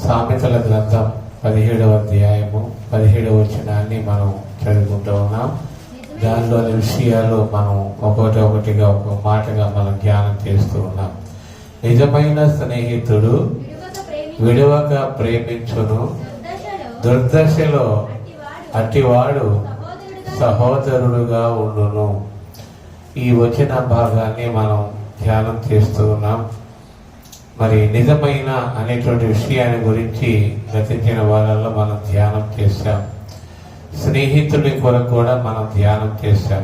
సామెతల గ్రంథం 17వ అధ్యాయము 17వ వచనాన్ని మనం చదువుకుంటూ ఉన్నాం. దానిలోని విషయాలు మనం ఒకటిగా ఒక మాటగా మనం ధ్యానం చేస్తూ ఉన్నాం. నిజమైన స్నేహితుడు విడవక ప్రేమించును, దుర్దశలో అట్టివాడు సహోదరుడుగా ఉండును. ఈ వచన భాగాన్ని మనం ధ్యానం చేస్తూ ఉన్నాం. మరి నిజమైన అనేటువంటి విషయాన్ని గురించి గతించిన వారాల్లో మనం ధ్యానం చేశాం. స్నేహితుడి కొరకు కూడా మనం ధ్యానం చేశాం.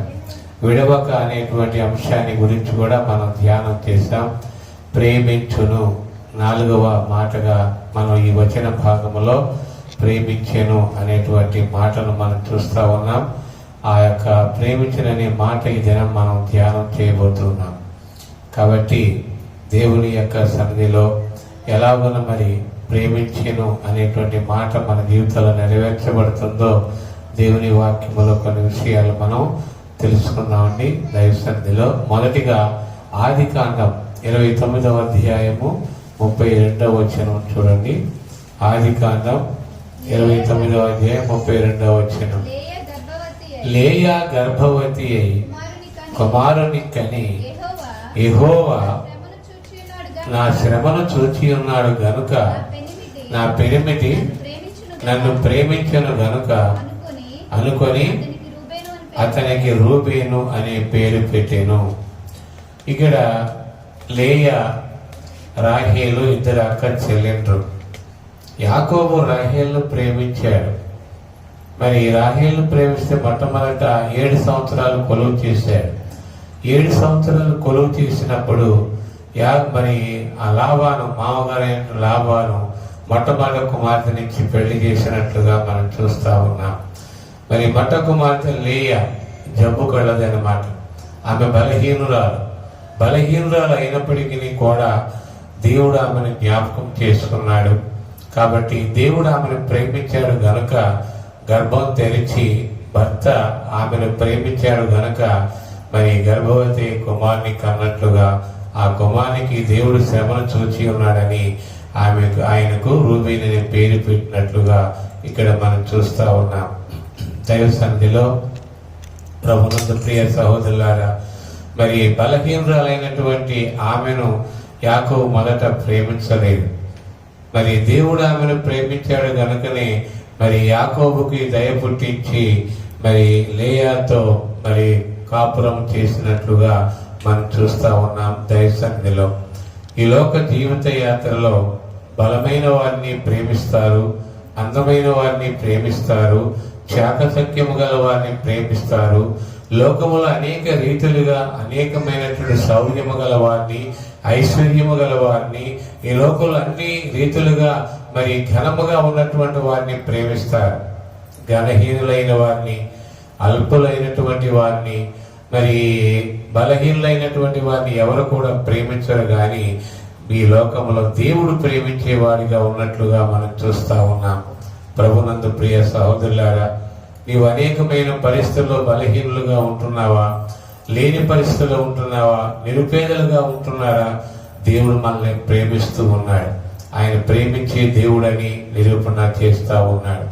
విడవక అనేటువంటి అంశాన్ని గురించి కూడా మనం ధ్యానం చేశాం. ప్రేమించును 4వ మాటగా మనం ఈ వచన భాగంలో ప్రేమించెను అనేటువంటి మాటను మనం చూస్తూ ఉన్నాం. ఆ యొక్క ప్రేమించననే మాట ఈ దినం మనం ధ్యానం చేయబోతున్నాం. కాబట్టి దేవుని యొక్క సన్నిధిలో ఎలాగోన మరి ప్రేమించెను అనేటువంటి మాట మన జీవితంలో నెరవేర్చబడుతుందో దేవుని వాక్యములో కొన్ని విషయాలు మనం తెలుసుకున్నామండి దైవ సన్నిధిలో. మొదటిగా ఆదికాండం 29వ అధ్యాయము 32వ వచనం చూడండి. ఆదికాండం 29వ అధ్యాయం 32వ వచనం. లేయా గర్భవతి అయి కుమారుని కని యెహోవా నా శ్రమను చూచి ఉన్నాడు గనుక నా పెనిమిటి నన్ను ప్రేమించను గనుక అనుకొని అతనికి రూబేను అనే పేరు పెట్టెను. ఇక్కడ లేయా రాహేలు ఇద్దరు అక్క చెల్లెండ్రు. యాకోబు రాహేలును ప్రేమించాడు. మరి రాహేలును ప్రేమిస్తే మొట్టమొదట 7 సంవత్సరాలు కొలువు చేశాడు. 7 సంవత్సరాలు కొలువు చేసినప్పుడు మరి ఆ లాబాను మామగారైన లాబాను మొట్టమొదటి కుమార్తె నుంచి పెళ్లి చేసినట్లుగా మనం చూస్తా ఉన్నాం. మరి మొట్ట కుమార్తె లేయా జబ్బు కలదన్నమాట. ఆమె బలహీనురాలు అయినప్పటికీ కూడా దేవుడు ఆమెను జ్ఞాపకం చేసుకున్నాడు. కాబట్టి దేవుడు ఆమెను ప్రేమించాడు గనుక గర్భం తెరిచి భర్త ఆమెను ప్రేమించాడు గనుక మరి గర్భవతి కుమారుని కన్నట్లుగా ఆ కుమారునికి దేవుడు శ్రమను చూచి ఉన్నాడని ఆయనకు రూబేను అనే పేరు పెట్టినట్లుగా ఇక్కడ మనం చూస్తా ఉన్నాం. దైవ సన్నిధిలో ప్రభునందు ప్రియ సహోదరులారా, మరి బలహీనురాలైనటువంటి ఆమెను యాకోబు మొదట ప్రేమించలేదు. మరి దేవుడు ఆమెను ప్రేమించాడు గనుకనే మరి యాకోబుకి దయ పుట్టించి మరి లేయాతో మరి కాపురం చేసినట్లుగా మనం చూస్తా ఉన్నాం. దైవ సన్నిధిలో ఈ లోక జీవిత యాత్రలో బలమైన వారిని ప్రేమిస్తారు, అందమైన వారిని ప్రేమిస్తారు, చాకచక్యము గల వారిని ప్రేమిస్తారు. లోకములో అనేక రీతులుగా అనేకమైనటువంటి శౌర్యము గల వారిని, ఐశ్వర్యము గల వారిని, ఈ లోకంలో అన్ని రీతులుగా మరి ఘనముగా ఉన్నటువంటి వారిని ప్రేమిస్తారు. ఘనహీనులైన వారిని, అల్పులైనటువంటి వారిని, మరి బలహీనులైనటువంటి వారిని ఎవరు కూడా ప్రేమించరు. కానీ ఈ లోకంలో దేవుడు ప్రేమించేవాడిగా ఉన్నట్లుగా మనం చూస్తా ఉన్నాం. ప్రభునందు ప్రియ సహోదరులారా, నీవు అనేకమైన పరిస్థితుల్లో బలహీనులుగా ఉంటున్నావా, లేని పరిస్థితుల్లో ఉంటున్నావా, నిరుపేదలుగా ఉంటున్నారా? దేవుడు మనల్ని ప్రేమిస్తూ ఉన్నాడు. ఆయన ప్రేమించే దేవుడని నిరూపణ చేస్తా ఉన్నాడు.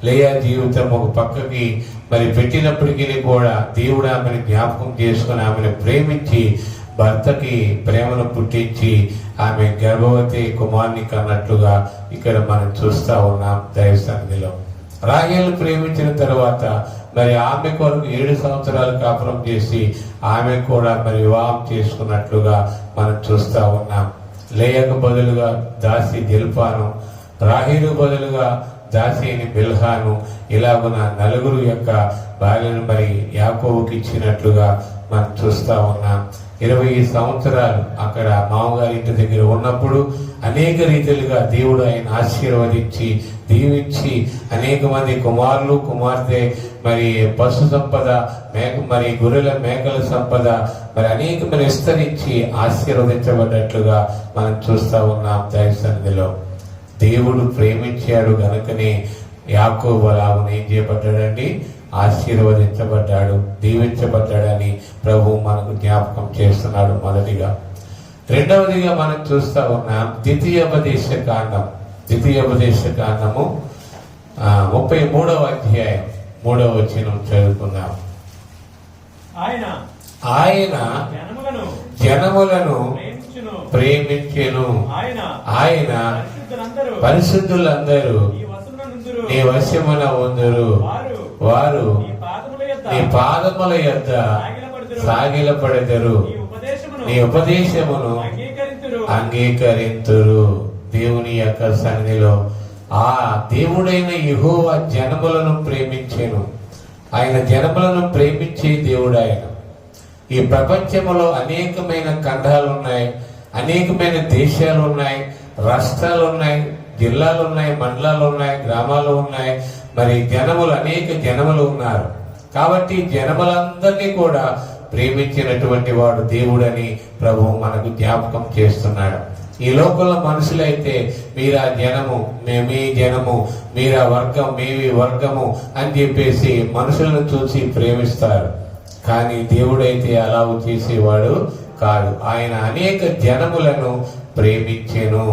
లేయా జీవితం ఒక పక్కకి మరి పెట్టినప్పటికీ కూడా దేవుడు ఆమెను జ్ఞాపకం చేసుకుని ఆమెను ప్రేమించి భర్తకి ప్రేమను పుట్టించి ఆమె గర్భవతి కుమారుని కన్నట్లుగా ఇక్కడ మనం చూస్తా ఉన్నాం. దైవ సన్నిధిలో రాహేలు ప్రేమించిన తర్వాత మరి ఆమె కొరకు 7 సంవత్సరాలు కాపురం చేసి ఆమె కూడా మరి వివాహం చేసుకున్నట్లుగా మనం చూస్తా ఉన్నాం. లేయకు బదులుగా దాసి జిల్పాను, రాహేలు బదులుగా దాసి అని బిల్హాను, ఇలాగున 4 యొక్క భార్యను మరి యాకోబుకి ఇచ్చినట్లుగా మనం చూస్తా ఉన్నాం. 20 సంవత్సరాలు అక్కడ మామగారి ఇంటి దగ్గర ఉన్నప్పుడు అనేక రీతిలుగా దేవుడు ఆయన ఆశీర్వదించి దీవించి అనేక మంది కుమారులు కుమార్తె, మరి పశు సంపద, మరి గొర్రెల మేకల సంపద, మరి అనేకమైన విస్తరించి ఆశీర్వదించబడ్డట్లుగా మనం చూస్తా ఉన్నాం. దైవ సన్నిధిలో దేవుడు ప్రేమించాడు గనుకనే యాకోబు అలాగనే ఏం చేయబడ్డాడండి, ఆశీర్వదించబడ్డాడు, దీవించబడ్డాడని ప్రభు మనకు జ్ఞాపకం చేస్తున్నాడు. మొదటిగా. రెండవదిగా మనం చూస్తా ఉన్నాం ద్వితీయోపదేశ కాండము 33వ అధ్యాయం 3వ వచనం చదువుకుందాం. ఆయన జనములను ప్రేమించెను, ఆయన పరిశుద్ధులందరూ నీ వశమున ఉందురు, వారు నీ పాదముల యొద్ద సాగిలపడెదరు, నీ ఉపదేశమును అంగీకరింతురు. దేవుని యొక్క సన్నిధిలో ఆ దేవుడైన యెహోవా జనములను ప్రేమించెను. ఆయన జనములను ప్రేమించే దేవుడు ఆయన. ఈ ప్రపంచంలో అనేకమైన ఖండాలు ఉన్నాయి, అనేకమైన దేశాలు ఉన్నాయి, రాష్ట్రాలు ఉన్నాయి, జిల్లాలు ఉన్నాయి, మండలాలు ఉన్నాయి, గ్రామాలు ఉన్నాయి. మరి అనేక జనములు ఉన్నారు. కాబట్టి జనములందరినీ కూడా ప్రేమించినటువంటి వాడు దేవుడని ప్రభు మనకు జ్ఞాపకం చేస్తున్నాడు. ఈ లోకంలో మనుషులైతే మీరా జనము, మీ జనము, మీరా వర్గం, మేవి వర్గము అని చెప్పేసి మనుషులను చూసి ప్రేమిస్తారు. కానీ దేవుడైతే అలా చేసేవాడు కాదు. ఆయన అనేక జనములను ప్రేమించెను.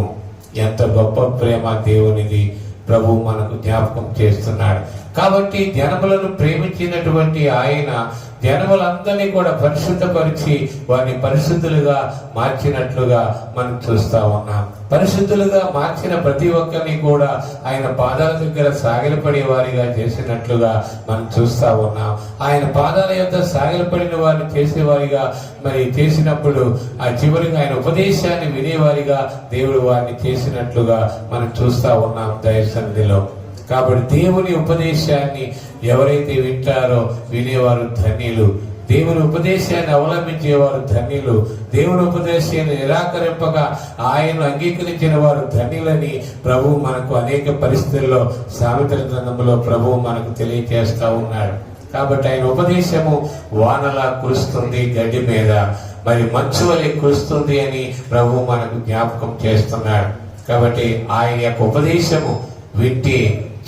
ఎంత గొప్ప ప్రేమ దేవునిది ప్రభు మనకు జ్ఞాపకం చేస్తున్నాడు. కాబట్టి జనములను ప్రేమించినటువంటి ఆయన జనములందరినీ కూడా పరిశుద్ధపరిచి వారిని పరిశుద్ధులుగా మార్చినట్లుగా మనం చూస్తా ఉన్నాం. పరిశుద్ధులుగా మార్చిన ప్రతి ఒక్కరిని కూడా ఆయన పాదాల దగ్గర సాగిలపడే వారిగా చేసినట్లుగా మనం చూస్తా ఉన్నాం. ఆయన పాదాల యొద్ద సాగిలపడిన వారిని చేసేవారిగా మరి చేసినప్పుడు ఆ చివరిగా ఆయన ఉపదేశాన్ని వినేవారిగా దేవుడు వారిని చేసినట్లుగా మనం చూస్తా ఉన్నాం దైవ సన్నిధిలో. కాబట్టి దేవుని ఉపదేశాన్ని ఎవరైతే వింటారో వినేవారు ధన్యులు, దేవుని ఉపదేశాన్ని అవలంబించేవారు ధన్యులు, దేవుని ఉపదేశాన్ని నిరాకరింపగా ఆయన్ను అంగీకరించిన వారు ధన్యులని ప్రభు మనకు అనేక పరిస్థితుల్లో సామెతల గ్రంథంలో ప్రభు మనకు తెలియజేస్తా ఉన్నాడు. కాబట్టి ఆయన ఉపదేశము వానలా కురుస్తుంది గడ్డి మీద, మరి మంచు వలె కురుస్తుంది అని ప్రభు మనకు జ్ఞాపకం చేస్తున్నాడు. కాబట్టి ఆయన యొక్క ఉపదేశము వింటే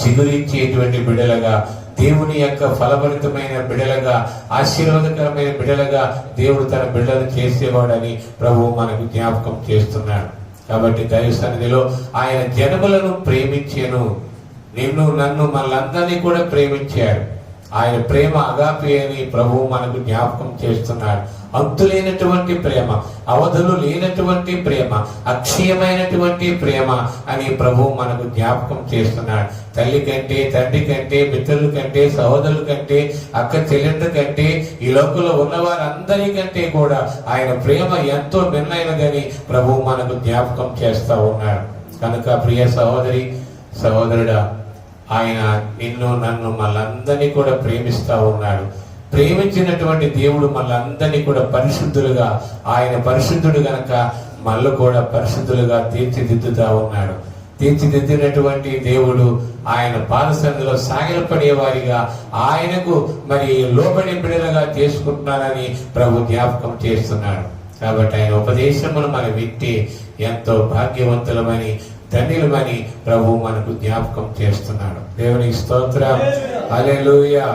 చిగురించేటువంటి బిడలగా, దేవుని యొక్క ఫలభరితమైన బిడలగా, ఆశీర్వాదకరమైన బిడలగా దేవుడు తన బిడ్డలు చేసేవాడని ప్రభు మనకు జ్ఞాపకం చేస్తున్నాడు. కాబట్టి దైవ సన్నిధిలో ఆయన జనములను ప్రేమించెను. నిన్ను నన్ను మనలందరినీ కూడా ప్రేమించాడు. ఆయన ప్రేమ అగాపే అని ప్రభు మనకు జ్ఞాపకం చేస్తున్నాడు. అంతులేనటువంటి ప్రేమ, అవధులు లేనటువంటి ప్రేమ, అక్షయమైనటువంటి ప్రేమ అని ప్రభు మనకు జ్ఞాపకం చేస్తున్నాడు. తల్లి కంటే, తండ్రి కంటే, మిత్రుల కంటే, సహోదరుల కంటే, అక్క చెల్లెండ్ల కంటే, ఈ లోకంలో ఉన్న వారందరికంటే కూడా ఆయన ప్రేమ ఎంతో మిన్నైనదని ప్రభు మనకు జ్ఞాపకం చేస్తా ఉన్నాడు. కనుక ప్రియ సహోదరి సహోదరుడా, ఆయన నిన్ను నన్ను మళ్ళందరినీ కూడా ప్రేమిస్తా ఉన్నాడు. ప్రేమించినటువంటి దేవుడు మళ్ళందరినీ కూడా పరిశుద్ధులుగా, ఆయన పరిశుద్ధుడు గనక మళ్ళీ కూడా పరిశుద్ధులుగా తీర్చిదిద్దుతా ఉన్నాడు. తీర్చిదిద్దినటువంటి దేవుడు ఆయన పాదసన్నిధిలో సాగిలపడే వారిగా, ఆయనకు మరి లోబడి బిడలుగా చేసుకుంటున్నారని ప్రభు జ్ఞాపకం చేస్తున్నాడు. కాబట్టి ఆయన ఉపదేశమును మనం వింటే ఎంతో భాగ్యవంతులమని, ధన్యులమని ప్రభు మనకు జ్ఞాపకం చేస్తున్నాడు. దేవునికి స్తోత్రం, హల్లెలూయా.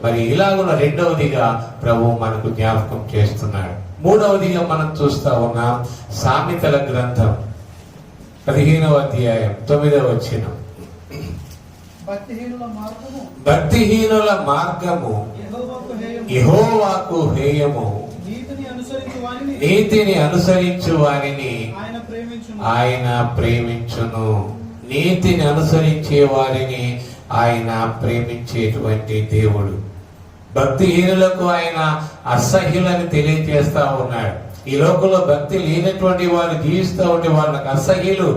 మరి ఇలాగున్న రెండవదిగా ప్రభు మనకు జ్ఞాపకం చేస్తున్నాడు. మూడవదిగా మనం చూస్తా ఉన్నాం సామెతల గ్రంథం 15వ అధ్యాయం 9వ వచనం. భక్తిహీనుల మార్గము యెహోవాకు హేయము, నీతిని అనుసరించు వారిని ఆయన ప్రేమించును. నీతిని అనుసరించే వారిని ఆయన ప్రేమించేటువంటి దేవుడు. భక్తిహీనులకు ఆయన అసహ్యులని తెలియజేస్తా ఉన్నాడు. ఈ లోకంలో భక్తి లేనటువంటి వారు జీవిస్తూ ఉంటే వాళ్ళకు అసహ్యులు,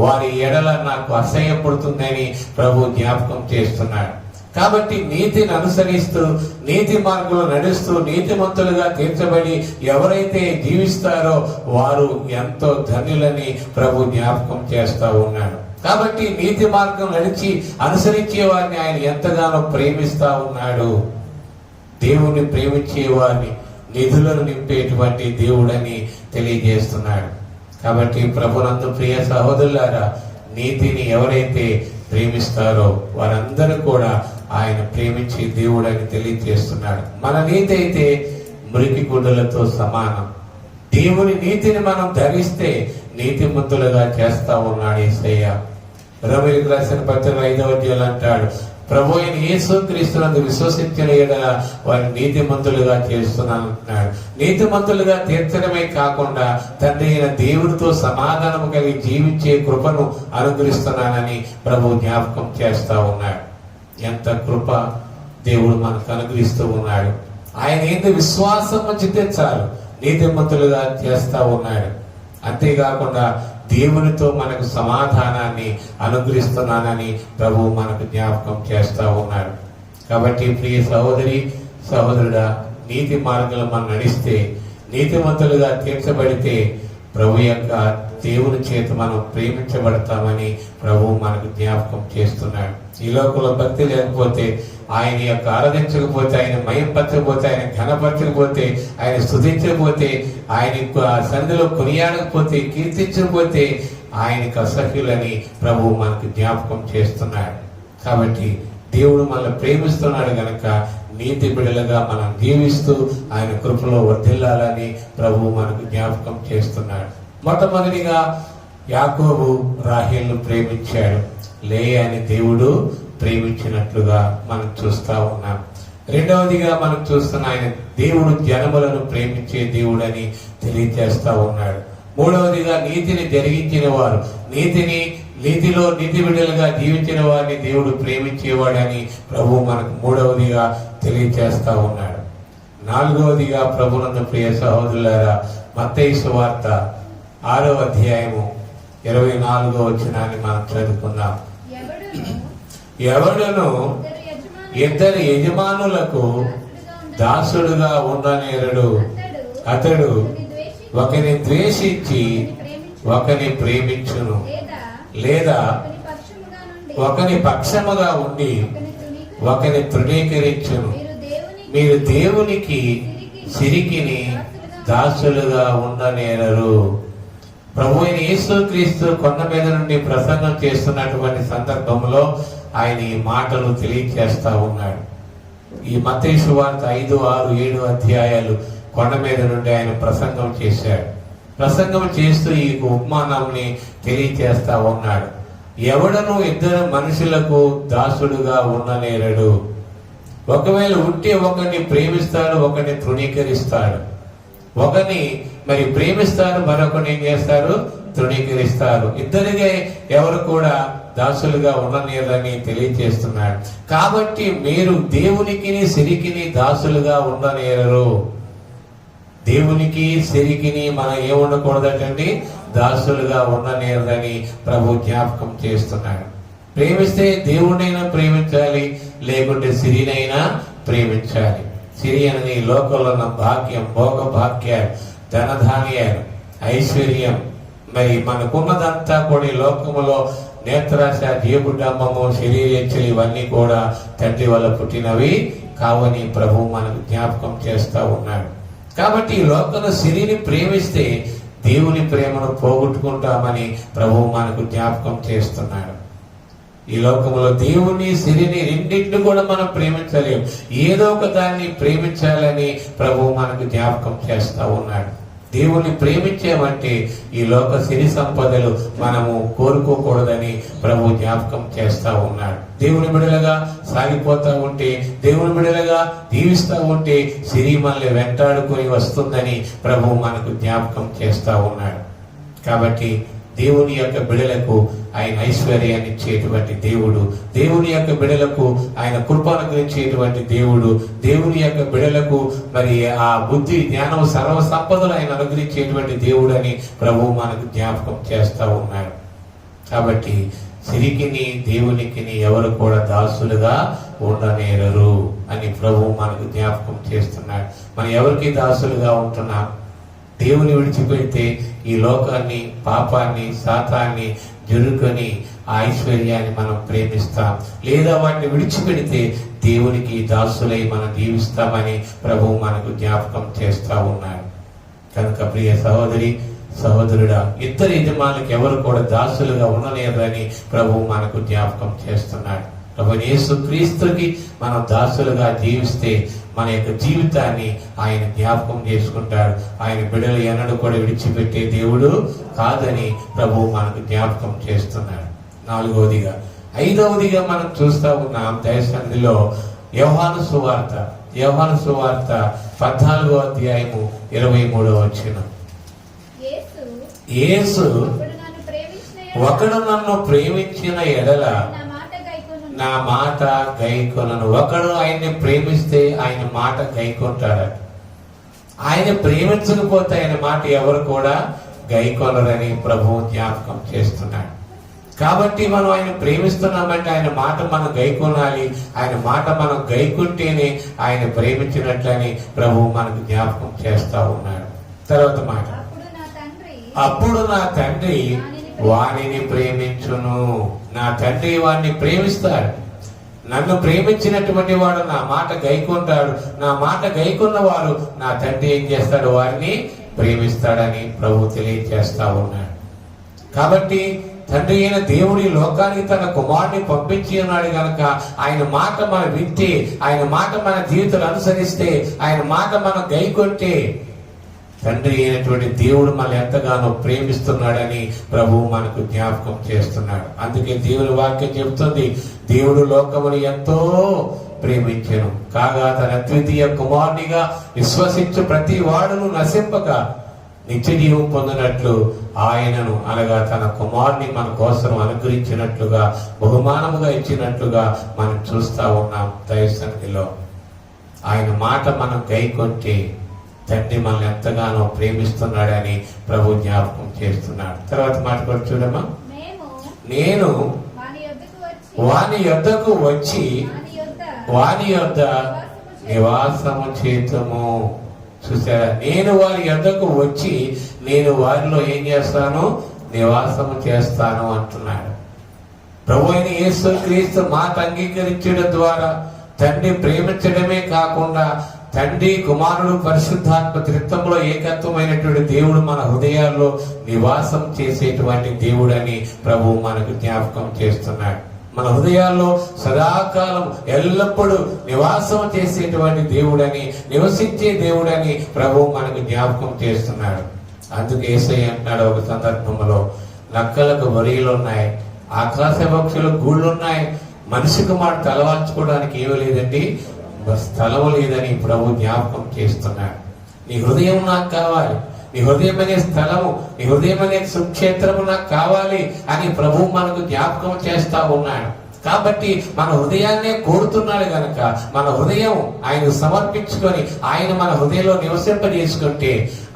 వారి ఎడల నాకు అసహ్యపడుతుందని ప్రభు జ్ఞాపకం చేస్తున్నాడు. కాబట్టి నీతిని అనుసరిస్తూ నీతి మార్గంలో నడుస్తూ నీతిమంతులుగా తీర్చబడి ఎవరైతే జీవిస్తారో వారు ఎంతో ధన్యులని ప్రభు జ్ఞాపకం చేస్తా ఉన్నాడు. కాబట్టి నీతి మార్గం నడిచి అనుసరించే వారిని ఆయన ఎంతగానో ప్రేమిస్తా ఉన్నాడు. దేవుణ్ణి ప్రేమించే వారిని నిధులను నింపేటువంటి దేవుడని తెలియజేస్తున్నాడు. కాబట్టి ప్రభునందు ప్రియ సహోదరులారా, నీతిని ఎవరైతే ప్రేమిస్తారో వారందరూ కూడా ఆయన ప్రేమించే దేవుడని తెలియజేస్తున్నాడు. మన నీతి అయితే మురికి గుడ్డలతో సమానం. దేవుని నీతిని మనం ధరిస్తే నీతిమంతులుగా చేస్తా ఉన్నాడు యేసయ్య. రోమీయులకు రాసిన పత్రిక 5వ అధ్యాయం అంటాడు, ప్రభు అయిన యేసుక్రీస్తునందు విశ్వసించిన యెడల వారిని నీతిమంతులుగా చేస్తున్నాను అంటున్నాడు. నీతిమంతులుగా తీర్చడమే కాకుండా తండ్రి అయిన దేవుడితో సమాధానం కలిగి జీవించే కృపను అనుగ్రహిస్తున్నానని ప్రభు జ్ఞాపకం చేస్తా ఉన్నాడు. ఎంత కృప దేవుడు మనకు అనుగ్రహిస్తూ ఉన్నాడు. ఆయన ఏంటి విశ్వాసం ఉంచితే చాలు నీతిమంతులుగా చేస్తా ఉన్నాడు. అంతేకాకుండా దేవునితో మనకు సమాధానాన్ని అనుగ్రహిస్తున్నానని ప్రభు మనకు జ్ఞాపకం చేస్తా ఉన్నాడు. కాబట్టి ప్రియ సహోదరి సహోదరుడా, నీతి మార్గంలో మనం నడిస్తే నీతిమంతులుగా తీర్చబడితే ప్రభు యొక్క దేవుని చేత మనం ప్రేమించబడతామని ప్రభు మనకు జ్ఞాపకం చేస్తున్నాడు. ఈ లోకంలో భక్తి లేకపోతే, ఆయన యొక్క ఆరాధించకపోతే, ఆయన మయంపరచకపోతే, ఆయన ఘనపరచకపోతే, ఆయన స్తుతించకపోతే, ఆయన సన్నిధిలో కొనియాడకపోతే, కీర్తించకపోతే ఆయనకు అసహ్యులని ప్రభు మనకు జ్ఞాపకం చేస్తున్నాడు. కాబట్టి దేవుడు మనల్ని ప్రేమిస్తున్నాడు గనక నీతి బిడ్డలుగా మనం జీవిస్తూ ఆయన కృపలో వర్ధిల్లాలని ప్రభు మనకు జ్ఞాపకం చేస్తున్నాడు. మొట్టమొదటిగా యాకోబు రాహేలును ప్రేమించాడు. లేయాని దేవుడు ప్రేమించినట్లుగా మనం చూస్తా ఉన్నాం. రెండవదిగా మనం చూస్తున్న ఆయన దేవుడు జనములను ప్రేమించే దేవుడని తెలియజేస్తా ఉన్నాడు. మూడవదిగా నీతిని జరిగించిన వారు, నీతిలో నీతి బిడ్డలుగా జీవించిన వారిని దేవుడు ప్రేమించేవాడని ప్రభు మనకు మూడవదిగా తెలియజేస్తా ఉన్నాడు. నాలుగవదిగా ప్రభునందు ప్రియ సహోదరులారా, మత్తయి సువార్త 6వ అధ్యాయము 24వ వచనాన్ని మనం చదువుకుందాం. ఎవడును ఇద్దరు యజమానులకు దాసుడుగా ఉండనేరడు. అతడు ఒకని ద్వేషించి ఒకని ప్రేమించును, లేదా ఒకని పక్షముగా ఉండి ఒకని తృణీకరించును. మీరు దేవునికి సిరికిని దాసులుగా ఉండనేరరు. ప్రభు అయిన యేసుక్రీస్తు కొండ మీద నుండి ప్రసంగం చేస్తున్నటువంటి సందర్భంలో ఆయన ఈ మాటలు తెలియజేస్తా ఉన్నాడు. ఈ మత్తయి సువార్త 5, 6, 7 అధ్యాయాలు కొండ మీద నుండి ఆయన ప్రసంగం చేశాడు. ప్రసంగం చేస్తూ ఈ ఉపమానాన్ని తెలియజేస్తా ఉన్నాడు. ఎవడను ఇద్దరు మనుషులకు దాసుడుగా ఉండనేరడు. ఒకవేళ ఉంటే ఒకరిని ప్రేమిస్తాడు, ఒకరిని తృణీకరిస్తాడు. ఒకరిని మరి ప్రేమిస్తారు, మరొకరిని ఏం చేస్తారు? తృణీకరిస్తారు. ఇద్దరిగా ఎవరు కూడా దాసులుగా ఉండనేరని తెలియజేస్తున్నాడు. కాబట్టి మీరు దేవునికి సిరికిని దాసులుగా ఉండనేరరు. దేవునికి సిరికిని మనం ఏముండకూడదటండి? దాసులుగా ఉండనేరదని ప్రభు జ్ఞాపకం చేస్తున్నాడు. ప్రేమిస్తే దేవుడినైనా ప్రేమించాలి, లేకుంటే సిరినైనా ప్రేమించాలి. సిరి అనేది లోకంలో ఉన్న భాగ్యం, భోగ భాగ్యాలు, ధనధాన్యాలు, ఐశ్వర్యం, మరి మనకున్నదంతా కూడా ఈ లోకములో నేత్రాశ, జీవకుటంబము, శరీరేచ్ఛలు ఇవన్నీ కూడా తండ్రి వల్ల పుట్టినవి కావని ప్రభు మనకు జ్ఞాపకం చేస్తా ఉన్నాడు. కాబట్టి ఈ లోకంలో సిరిని ప్రేమిస్తే దేవుని ప్రేమను పోగొట్టుకుంటామని ప్రభు మనకు జ్ఞాపకం చేస్తున్నాడు. ఈ లోకంలో దేవుని సిరిని రెండింటిని కూడా మనం ప్రేమించలేము. ఏదో ఒక దాన్ని ప్రేమించాలని ప్రభు మనకు జ్ఞాపకం చేస్తా ఉన్నాడు. దేవుని ప్రేమించామంటే ఈ లోక సిరి సంపదలు మనము కోరుకోకూడదని ప్రభు జ్ఞాపకం చేస్తా ఉన్నాడు. దేవుని బిడలుగా సాగిపోతా ఉంటే, దేవుని బిడలుగా జీవిస్తూ ఉంటే సిరి మనల్ని వెంటాడుకొని వస్తుందని ప్రభు మనకు జ్ఞాపకం చేస్తా ఉన్నాడు. కాబట్టి దేవుని యొక్క బిడలకు ఆయన ఐశ్వర్యాన్ని ఇచ్చేటువంటి దేవుడు, దేవుని యొక్క బిడలకు ఆయన కృపను గురించేటువంటి దేవుడు, దేవుని యొక్క బిడలకు మరి ఆ బుద్ధి, జ్ఞానం, సర్వ సంపదలు ఆయన అనుగ్రహించేటువంటి దేవుడు అని ప్రభు మనకు జ్ఞాపకం చేస్తా ఉన్నాడు. కాబట్టి సిరికిని దేవునికిని ఎవరు కూడా దాసులుగా ఉండనేరరు అని ప్రభు మనకు జ్ఞాపకం చేస్తున్నాడు. మనం ఎవరికి దాసులుగా ఉంటున్నాం? దేవుని విడిచిపెడితే ఈ లోకాన్ని, పాపాన్ని, శాతాన్ని జరుకొని ఆ ఐశ్వర్యాన్ని మనం ప్రేమిస్తాం. లేదా వాటిని విడిచిపెడితే దేవునికి దాసులై మనం జీవిస్తామని ప్రభు మనకు జ్ఞాపకం చేస్తా ఉన్నాడు. కనుక ప్రియ సహోదరి, సహోదరుడా, ఇద్దరు యజమానులకు ఎవరు కూడా దాసులుగా ఉండలేదని ప్రభు మనకు జ్ఞాపకం చేస్తున్నాడు. ప్రభు యేసు క్రీస్తుకి మనం దాసులుగా జీవిస్తే మన యొక్క జీవితాన్ని ఆయన జ్ఞాపకం చేసుకుంటాడు. ఆయన బిడ్డలు ఎన్నడూ కూడా విడిచిపెట్టే దేవుడు కాదని ప్రభు మనకు జ్ఞాపకం చేస్తున్నాడు. 4వదిగా 5వదిగా మనం చూస్తా ఉన్నాం దైవసన్నిధిలో యోహాను సువార్త 14వ అధ్యాయము 23వ వచనం. యేసు ఒకడు నన్ను ప్రేమించిన ఎడల నా మాట గైకొనను. ఒకడు ఆయన్ని ప్రేమిస్తే ఆయన మాట గైకొంటాడు. ఆయన ప్రేమించకపోతే ఆయన మాట ఎవరు కూడా గైకొనరని ప్రభువు జ్ఞాపకం చేస్తున్నాడు. కాబట్టి మనం ఆయన ప్రేమిస్తున్నామంటే ఆయన మాట మనం గైకొనాలి. ఆయన మాట మనం గైకుంటేనే ఆయన ప్రేమించినట్లని ప్రభువు మనకు జ్ఞాపకం చేస్తా ఉన్నాడు. తర్వాత మాట, అప్పుడు నా తండ్రి వానిని ప్రేమించును. నా తండ్రి వాడిని ప్రేమిస్తాడు. నన్ను ప్రేమించినటువంటి వాడు నా మాట గైకొంటాడు. నా మాట గైకొన్న వారు నా తండ్రి ఏం చేస్తాడు? వారిని ప్రేమిస్తాడని ప్రభు తెలియజేస్తా ఉన్నాడు. కాబట్టి తండ్రి అయిన దేవుడి లోకానికి తన కుమారుని పంపించి ఉన్నాడు కనుక ఆయన మాట మనం వింటే, ఆయన మాట మన జీవితాలు అనుసరిస్తే, ఆయన మాట మనం గైకొంటే తండ్రి అయినటువంటి దేవుడు మనల్ని ఎంతగానో ప్రేమిస్తున్నాడని ప్రభు మనకు జ్ఞాపకం చేస్తున్నాడు. అందుకే దేవుని వాక్యం చెబుతుంది, దేవుడు లోకమును ఎంతో ప్రేమించెను కాగా తన అద్వితీయ కుమారునిగా విశ్వసించు ప్రతి వాడును నశింపక నిత్య జీవం పొందినట్లు ఆయనను, అనగా తన కుమారుని మన కోసం అనుగ్రహించినట్లుగా, బహుమానముగా ఇచ్చినట్లుగా మనం చూస్తా ఉన్నాం దైవసన్నిధిలో. ఆయన మాట మనం గైకొంటే తండ్రి మనల్ని ఎంతగానో ప్రేమిస్తున్నాడని ప్రభు జ్ఞాపకం చేస్తున్నాడు. తర్వాత మాట కూడా చూడమ్మా, నేను వాని యొద్దకు వచ్చి వాని యొద్ద నివాసము చేతుము. చూసారా, నేను వారి యొద్దకు వచ్చి నేను వారిలో ఏం చేస్తాను? నివాసము చేస్తాను అంటున్నాడు. ప్రభు అయిన యేసు క్రీస్తు మాట అంగీకరించడం ద్వారా తండ్రి ప్రేమించడమే కాకుండా తండ్రి, కుమారుడు, పరిశుద్ధాత్మ త్రిత్వంలో ఏకత్వమైనటువంటి దేవుడు మన హృదయాల్లో నివాసం చేసేటువంటి దేవుడని ప్రభు మనకు జ్ఞాపకం చేస్తున్నాడు. మన హృదయాల్లో సదాకాలం ఎల్లప్పుడూ నివాసం చేసేటువంటి దేవుడని, నివసించే దేవుడని ప్రభు మనకు జ్ఞాపకం చేస్తున్నాడు. అందుకే యేసయ్య అంటున్నాడు ఒక సందర్భంలో, నక్కలకు బొరియలు ఉన్నాయి, ఆకాశ పక్షులకు గూళ్ళు ఉన్నాయి, మనిషి కుమారుడు తలవాల్చుకోవడానికి ఏమీ లేదండి, స్థలము లేదని ప్రభు జ్ఞాపకం చేస్తున్నాడు. నీ హృదయం నాకు కావాలి, నీ హృదయం అనే స్థలము, నీ హృదయం అనే సుక్షేత్రము నాకు కావాలి అని ప్రభు మనకు జ్ఞాపకం చేస్తా ఉన్నాడు. కాబట్టి మన హృదయాన్నే కోరుతున్నాడు గనక మన హృదయం ఆయన సమర్పించుకొని ఆయన మన హృదయంలో నివసింపజేసుకుంటే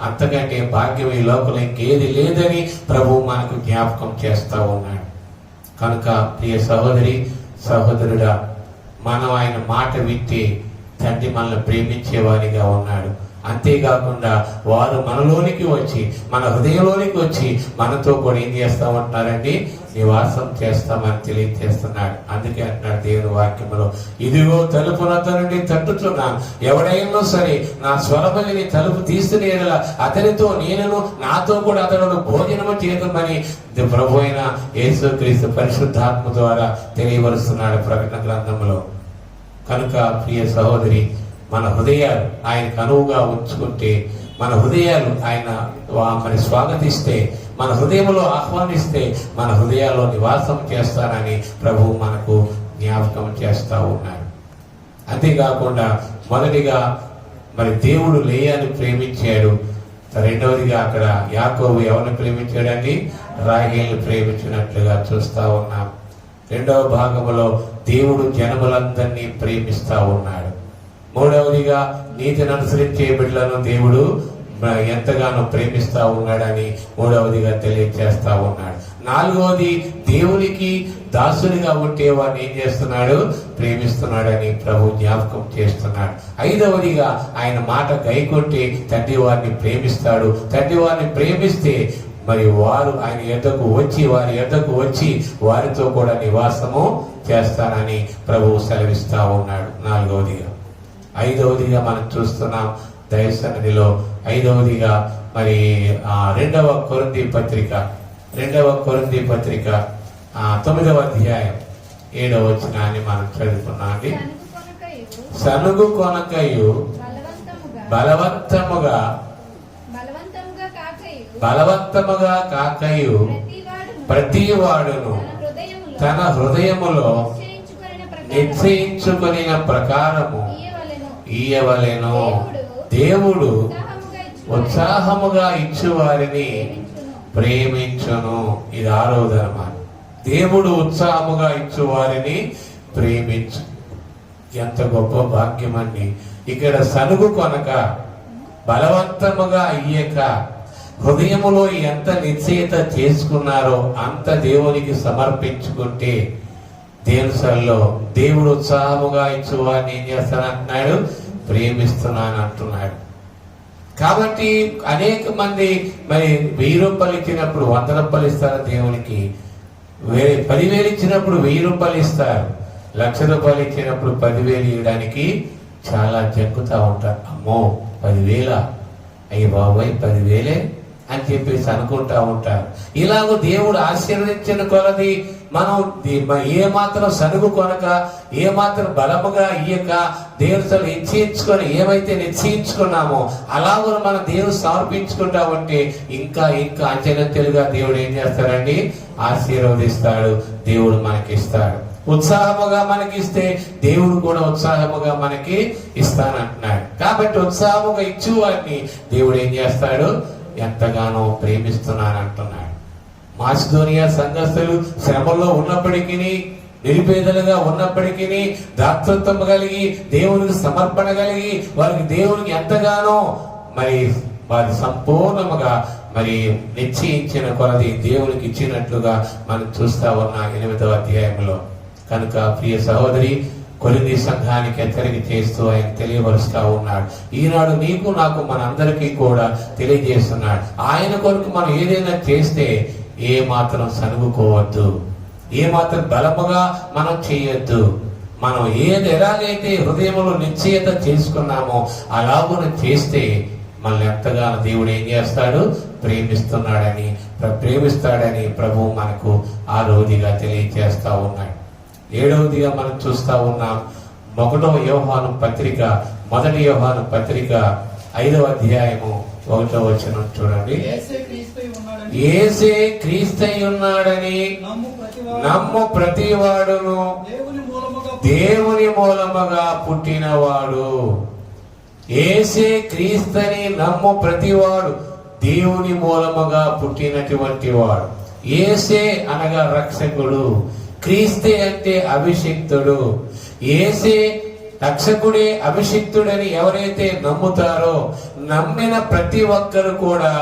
అంతకంటే భాగ్యం ఈ లోకంలో ఇంకేది లేదని ప్రభు మనకు జ్ఞాపకం చేస్తా ఉన్నాడు. కనుక ప్రియ సహోదరి, సహోదరుడా, మనం ఆయన మాట వింటే తండ్రి మనల్ని ప్రేమించేవారిగా ఉన్నాడు. అంతేకాకుండా వారు మనలోనికి వచ్చి, మన హృదయంలోనికి వచ్చి మనతో కూడా ఏం చేస్తామంటున్నారండి? నివాసం చేస్తామని తెలియజేస్తున్నాడు. అందుకే అంటున్నాడు దేవుని వాక్యంలో, ఇదిగో తలుపు నద్ద నుండి తట్టుతున్నాను, ఎవడైనా సరే నా స్వరమని తలుపు తీసిన అతనితో నేను, నాతో కూడా అతడు భోజనము చేయమని ప్రభు అయిన యేసుక్రీస్తు పరిశుద్ధాత్మ ద్వారా తెలియవరుస్తున్నాడు ప్రకటన గ్రంథంలో. కనుక ప్రియ సహోదరి, మన హృదయాలు ఆయనకు అనువుగా ఉంచుకుంటే, మన హృదయాలు ఆయన మరి స్వాగతిస్తే, మన హృదయంలో ఆహ్వానిస్తే మన హృదయాల్లో నివాసం చేస్తానని ప్రభువు మనకు జ్ఞాపకం చేస్తా ఉన్నాడు. అంతేకాకుండా మొదటిగా మరి దేవుడు లేయాని ప్రేమించాడు. రెండవదిగా అక్కడ యాకోబు ఎవరిని ప్రేమించాడండి? రాహేలుని ప్రేమించినట్లుగా చూస్తా ఉన్నాం. రెండవ భాగంలో దేవుడు జనములందరినీ ప్రేమిస్తా ఉన్నాడు. మూడవదిగా నీతిని అనుసరించే బిడ్డలను దేవుడు ఎంతగానో ప్రేమిస్తా ఉన్నాడని మూడవదిగా తెలియజేస్తా ఉన్నాడు. నాలుగవది, దేవునికి దాసునిగా ఉంటే వాడిని ఏం చేస్తున్నాడు? ప్రేమిస్తున్నాడని ప్రభు జ్ఞాపకం చేస్తున్నాడు. ఐదవదిగా ఆయన మాట గైకొంటే తండ్రి వారిని ప్రేమిస్తాడు. తండ్రి వారిని ప్రేమిస్తే మరి వారు ఆయన యొద్దకు వచ్చి వారితో కూడా నివాసము చేస్తానని ప్రభువు సెలవిస్తా ఉన్నాడు. నాలుగవదిగా. ఐదవదిగా మనం చూస్తున్నాం దైవ సన్నిధిలో. ఐదవదిగా మరి 2వ కొరింథీ పత్రిక 9వ అధ్యాయం 7వ వచనాన్ని మనం చదువుకున్నాం అండి. సనుగు కొనకయు బలవంతముగా కాకయు ప్రతివాడును తన హృదయములో నిశ్చయించుకొనిన ప్రకారము ఇయ్యవలెను. దేవుడు ఉత్సాహముగా ఇచ్చు వారిని ప్రేమించును. ఇది 6వ ధర్మం. దేవుడు ఉత్సాహముగా ఇచ్చు వారిని ప్రేమించు. ఎంత గొప్ప భాగ్యం అండి. ఇక్కడ సనుగు కొనక, బలవంతముగా ఇయ్యక, హృదయములో ఎంత నిశ్చయత చేసుకున్నారో అంత దేవునికి సమర్పించుకుంటే దేవునిలో దేవుడు ఉత్సాహముగా ఇచ్చు వారిని ఏం చేస్తానంటున్నాడు? ప్రేమిస్తున్నాను అంటున్నాడు. కాబట్టి అనేక మంది మరి 1000 రూపాయలు ఇచ్చినప్పుడు 100 రూపాయలు ఇస్తారు దేవునికి. 10,000 ఇచ్చినప్పుడు 1000 రూపాయలు ఇస్తారు. 1,00,000 రూపాయలు ఇచ్చినప్పుడు 10,000 ఇవ్వడానికి చాలా జంకుతా ఉంటారు. అమ్మో 10,000, అయ్యి బాబాయ్ 10,000 అని చెప్పేసి అనుకుంటా ఉంటారు. ఇలాగ దేవుడు ఆశీర్వదించిన కొలది మనం ఏమాత్రం సనుగు కొనక, ఏమాత్రం బలముగా ఇయ్యక, దేవుడితో నిశ్చయించుకొని ఏమైతే నిశ్చయించుకున్నామో అలాగూ మన దేవుడు సమర్పించుకుంటా ఉంటే ఇంకా అంచెలంచెలుగా దేవుడు ఏం చేస్తాడండి? ఆశీర్వదిస్తాడు. దేవుడు మనకిస్తాడు. ఉత్సాహముగా మనకిస్తే దేవుడు కూడా ఉత్సాహముగా మనకి ఇస్తానంటున్నాడు. కాబట్టి ఉత్సాహముగా ఇచ్చు వారిని దేవుడు ఏం చేస్తాడు? ఎంతగానో ప్రేమిస్తున్నానంటున్నాడు. మాసిదోనియా సంఘస్థులు శ్రమల్లో ఉన్నప్పటికీ, నిరుపేదలుగా ఉన్నప్పటికీ, దాతృత్వం కలిగి, దేవునికి సమర్పణ కలిగి, వారికి దేవునికి ఎంతగానో మరి వారి సంపూర్ణముగా మరి నిశ్చయించిన కొలది దేవునికి ఇచ్చినట్లుగా మనం చూస్తా ఉన్నాం 8వ అధ్యాయంలో. కనుక ప్రియ సహోదరి, కొరింథీ సంఘానికి హెచ్చరిక చేస్తూ ఆయన తెలియపరుస్తా ఉన్నాడు. ఈనాడు నీకు నాకు మనందరికీ కూడా తెలియజేస్తున్నాడు. ఆయన కొరకు మనం ఏదైనా చేస్తే ఏ మాత్రం సనుగుకోవద్దు, ఏ మాత్రం బలముగా మనం చేయొద్దు. మనం ఎలాగైతే హృదయంలో నిశ్చయత చేసుకున్నామో అలాగున చేస్తే మనల్ని ఎంతగానో దేవుడు ఏం చేస్తాడు? ప్రేమిస్తాడని ప్రభువు మనకు 6వదిగా తెలియజేస్తా ఉన్నాడు. 7వదిగా మనం చూస్తా ఉన్నాం 1వ యోహాను పత్రిక 5వ అధ్యాయము 1వ వచనం చూడండి. యేసే క్రీస్తై ఉన్నాడని నమ్ము ప్రతివాడును దేవుని మూలముగా పుట్టినవాడు. యేసే క్రీస్తని నమ్ము ప్రతివాడు దేవుని మూలముగా పుట్టినటువంటి వాడు. యేసే అనగా రక్షకుడు, క్రీస్తే అంటే అభిషిక్తుడు. యేసే రక్షకుడే అభిషిక్తుడని ఎవరైతే నమ్ముతారో నమ్మిన ప్రతి ఒక్కరు కూడా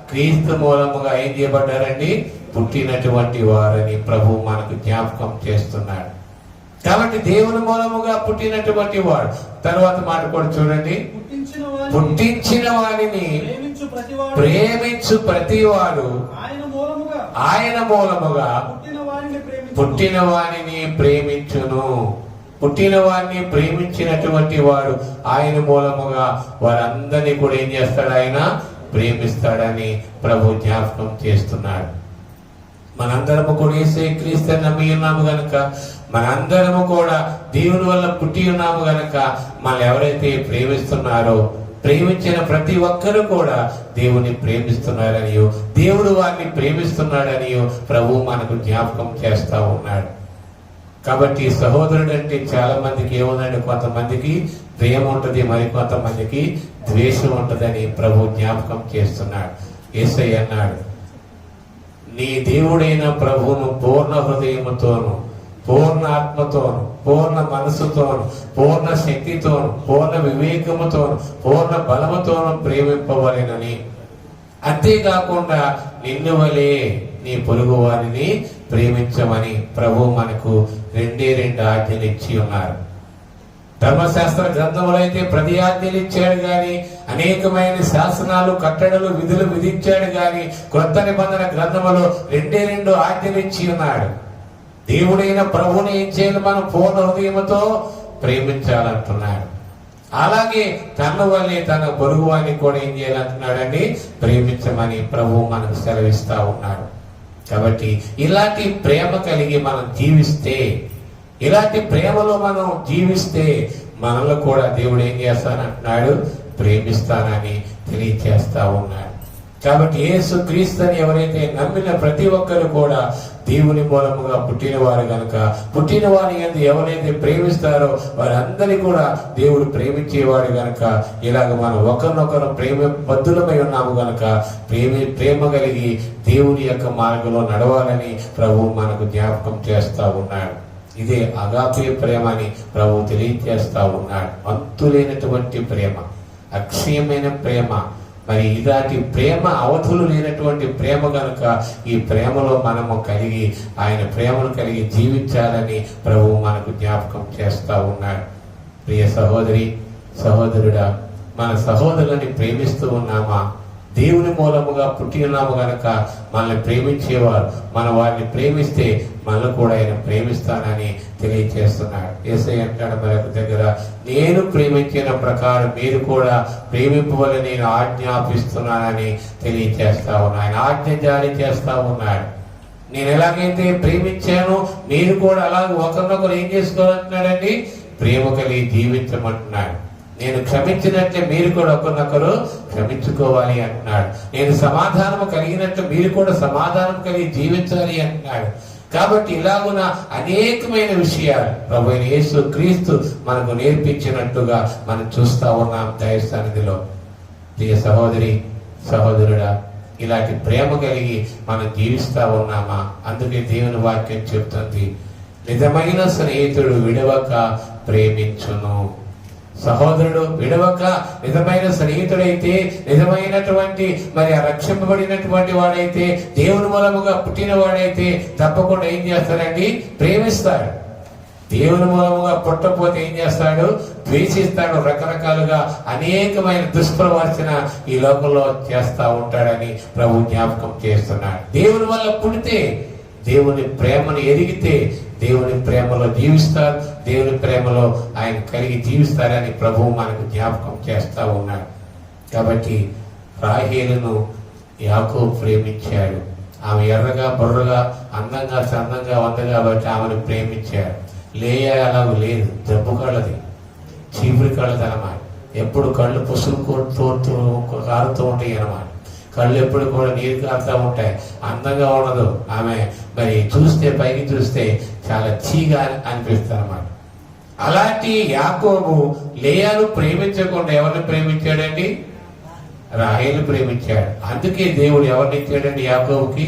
క్రీస్తు మూలముగా ఏం చేయబడ్డారండి? పుట్టినటువంటి వారని ప్రభు మనకు జ్ఞాపకం చేస్తున్నాడు. కాబట్టి దేవుని మూలముగా పుట్టినటువంటి వాడు. తర్వాత మాట కూడా చూడండి. పుట్టించిన వాడిని ప్రేమించు ప్రతివాడు ఆయన మూలముగా పుట్టిన వాడిని ప్రేమించును. పుట్టిన వాడిని ప్రేమించినటువంటి వాడు ఆయన మూలముగా వారందరినీ కూడా ఏం చేస్తాడు? ఆయన ప్రేమిస్తాడని ప్రభు జ్ఞాపకం చేస్తున్నాడు. మనందరము కూడా యేసే క్రీస్తు నమ్మి ఉన్నాము గనక, మనందరము కూడా దేవుని వల్ల పుట్టి ఉన్నాము గనక, మనల్ని ఎవరైతే ప్రేమిస్తున్నారో, ప్రేమించిన ప్రతి ఒక్కరు కూడా దేవుని ప్రేమిస్తున్నారనియో, దేవుడు వారిని ప్రేమిస్తున్నాడనియో ప్రభు మనకు జ్ఞాపకం చేస్తా ఉన్నాడు. కాబట్టి సహోదరుడు అంటే చాలా మందికి ఏముందండి? కొంతమందికి ప్రేమ ఉంటుంది, మరి కొంతమందికి ద్వేషం ఉంటుందని ప్రభు జ్ఞాపకం చేస్తున్నాడు. యేసయ్య అన్నాడు, నీ దేవుడైన ప్రభువును పూర్ణ హృదయముతోను, పూర్ణ ఆత్మతోను, పూర్ణ మనసుతోను, పూర్ణ శక్తితోను, పూర్ణ వివేకముతోను, పూర్ణ బలముతోను ప్రేమింపవలెనని. అంతేకాకుండా నిన్ను వలె నీ పొరుగు వారిని ప్రేమించమని ప్రభు మనకు 2 ఆజ్ఞలు ఇచ్చి ఉన్నారు. ధర్మశాస్త్ర గ్రంథములు అయితే 10 ఆజ్ఞలు ఇచ్చాడు గాని, అనేకమైన శాసనాలు, కట్టడలు, విధులు విధించాడు గాని, కొత్త నిబంధన గ్రంథములో 2 ఆజ్ఞలు ఇచ్చి ఉన్నాడు. దేవుడైన ప్రభువుని ఏం చేయాలి? మనం పూర్ణ హృదయముతో ప్రేమించాలంటున్నాడు. అలాగే తన వల్లే తన పొరుగు వారిని కూడా ఏం చేయాలంటున్నాడండి? ప్రేమించమని ప్రభువు మనకు సెలవిస్తా ఉన్నాడు. కాబట్టి ఇలాంటి ప్రేమ కలిగి మనం జీవిస్తే, ఇలాంటి ప్రేమలో మనం జీవిస్తే మనలో కూడా దేవుడు ఏం చేస్తానంటున్నాడు? ప్రేమిస్తానని తెలియచేస్తా ఉన్నాడు. కాబట్టి యేసు క్రీస్తుని ఎవరైతే నమ్మిన ప్రతి ఒక్కరు కూడా దేవుని మూలముగా పుట్టినవారు గనుక, పుట్టిన వారి యందు ఎవరైతే ప్రేమిస్తారో వారందరినీ కూడా దేవుడు ప్రేమించేవాడు గనుక, ఇలాగ మనం ఒకరినొకరు బద్ధులమై ఉన్నాము గనుక ప్రేమ కలిగి దేవుని యొక్క మార్గంలో నడవాలని ప్రభు మనకు జ్ఞాపకం చేస్తా ఉన్నాడు. ఇదే అగాపే ప్రేమ అని ప్రభు తెలియజేస్తా ఉన్నాడు. అంతులేనటువంటి ప్రేమ, అక్షయమైన ప్రేమ. మరి ఇలాంటి ప్రేమ అవధులు లేనటువంటి ప్రేమ కనుక ఈ ప్రేమలో మనము కలిగి ఆయన ప్రేమను కలిగి జీవించాలని ప్రభువు మనకు జ్ఞాపకం చేస్తా ఉన్నాడు. ప్రియ సహోదరి, సహోదరుడా, మన సహోదరులని ప్రేమిస్తూ ఉన్నామా? దేవుని మూలముగా పుట్టి ఉన్నాము గనక మనల్ని ప్రేమించేవారు, మన వారిని ప్రేమిస్తే మనల్ని కూడా ఆయన ప్రేమిస్తానని తెలియజేస్తున్నాడు. యేసయ్య అంటాడు మరొక దగ్గర, నేను ప్రేమించిన ప్రకారం మీరు కూడా ప్రేమింపవలని నేను ఆజ్ఞాపిస్తున్నానని తెలియజేస్తా ఉన్నాను. ఆయన ఆజ్ఞ జారీ చేస్తా ఉన్నాడు. నేను ఎలాగైతే ప్రేమించానో మీరు కూడా అలాగే ఒకరినొకరు ఏం చేసుకోవాలంటున్నాడండి? ప్రేమ కలిగి జీవించమంటున్నాడు. నేను క్షమించినట్లే మీరు కూడా ఒకరినొకరు క్షమించుకోవాలి అంటున్నాడు. నేను సమాధానము కలిగినట్లు మీరు కూడా సమాధానం కలిగి జీవించాలి అంటున్నాడు. కాబట్టి ఇలాగున అనేకమైన విషయాలు ప్రభువైన యేసు క్రీస్తు మనకు నేర్పించినట్టుగా మనం చూస్తా ఉన్నాం దైవ సన్నిధిలో. ప్రియ సహోదరి, సహోదరుడా, ఇలాంటి ప్రేమ కలిగి మనం జీవిస్తా ఉన్నామా? అందుకే దేవుని వాక్యం చెప్తుంది, నిజమైన స్నేహితుడు విడవక ప్రేమించును. సహోదరుడు విడవక నిజమైన స్నేహితుడైతే, నిజమైనటువంటి మరి రక్షింపబడినటువంటి వాడైతే, దేవుని మూలముగా పుట్టిన వాడైతే తప్పకుండా ఏం చేస్తాడండి? ప్రేమిస్తాడు. దేవుని మూలముగా పుట్టకపోతే ఏం చేస్తాడు? ద్వేషిస్తాడు. రకరకాలుగా అనేకమైన దుష్ప్రవర్తన ఈ లోకంలో చేస్తా ఉంటాడని ప్రభు జ్ఞాపకం చేస్తున్నాడు. దేవుని వల్ల పుడితే, దేవుని ప్రేమను ఎరిగితే దేవుని ప్రేమలో జీవిస్తారు, దేవుని ప్రేమలో ఆయన కలిగి జీవిస్తారని ప్రభువు మనకు జ్ఞాపకం చేస్తా ఉన్నాడు. కాబట్టి రాహేలును యాకోబు ప్రేమించాడు. ఆమె ఎర్రగా, బుర్రగా, అందంగా, చందంగా ఉంది కాబట్టి ఆమెను ప్రేమించాడు. లేయా అలాగ లేదు, జబ్బు కళ్ళది, చీపురి కళ్ళది అన్నమాట. ఎప్పుడు కళ్ళు పుసులు కారుతూ ఉంటాయి అన్నమాట. కళ్ళు ఎప్పుడు కూడా నీరు కారుతూ ఉంటాయి. అందంగా ఉండదు ఆమె. మరి చూస్తే, పైకి చూస్తే చాలా చీగా అనిపిస్తుంది అన్నమాట. అలాంటి యాకోబు లేయాను ప్రేమించకుండా ఎవరిని ప్రేమించాడండి? రాహేలు ప్రేమించాడు. అందుకే దేవుడు ఎవరిని ఇచ్చాడండి యాకోబుకి?